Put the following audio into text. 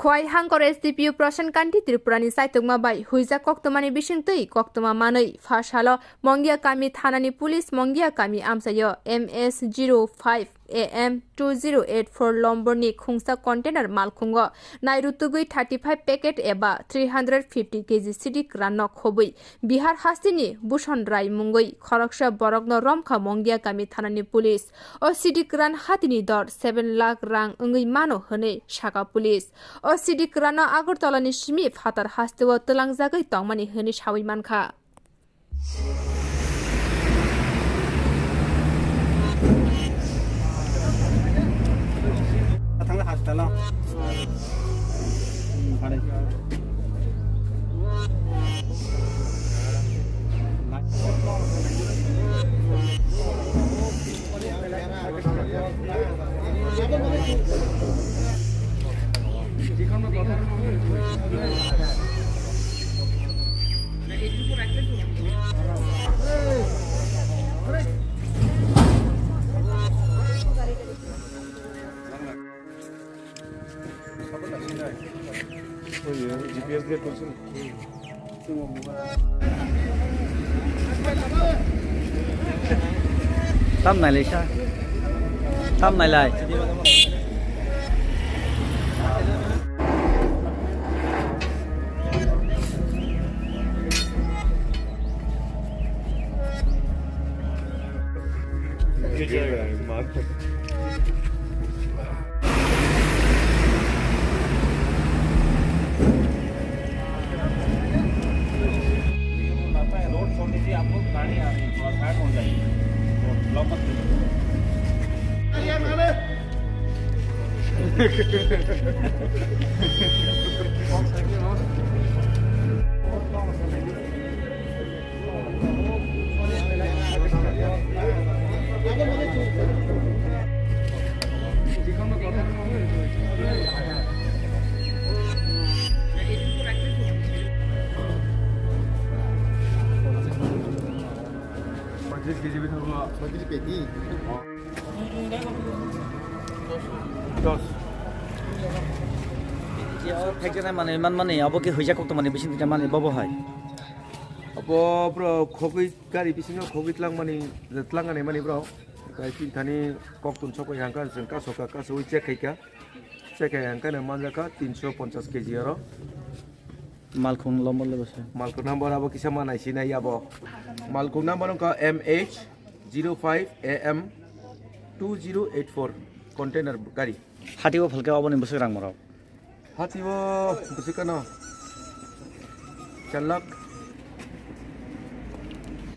Khwai hangkor SDPU Prasan Kanti Tripurani Saitungma bai huija koktomani bisingtui koktoma manui phashalo Mungia Kamio thanani police Mungia Kamio amsayo MS05 AM 2084 lomborni khungsa container Malkhungo nairutugui 35 packet eba 350 kg Sidhi Kwran khobui Bihar hastini Bushon Rai mungoi khoroksha borokno Romkha Mungia Kamio thanani police o Sidhi Kwran hatini dor 7 lakh rang ungui mano hone shaka police o Sidhi Kwran Agartalani simi phatar hastewo tlangjagoi tongmani hone sawi mankha GPS dia tulis. Tâm này lấy sao? Tâm này lại. Pekjana mane man mane abo ke huija kokto mane bisin mane bobo hai Abo bro khogui gari bisingo khogui tlang ane mani bro kai tin thani koktun chokoi hangka jengka soka ka soi check haika check hangka na manjakha 350 kg aro Malkhung lomor lebase Malkhung number abo kisa manai sinai abo Malkhung number ka MH05 AM 2084 container gari hatiwo phalka abo ni bosok rang morok Hatiwo busukano 4 lakh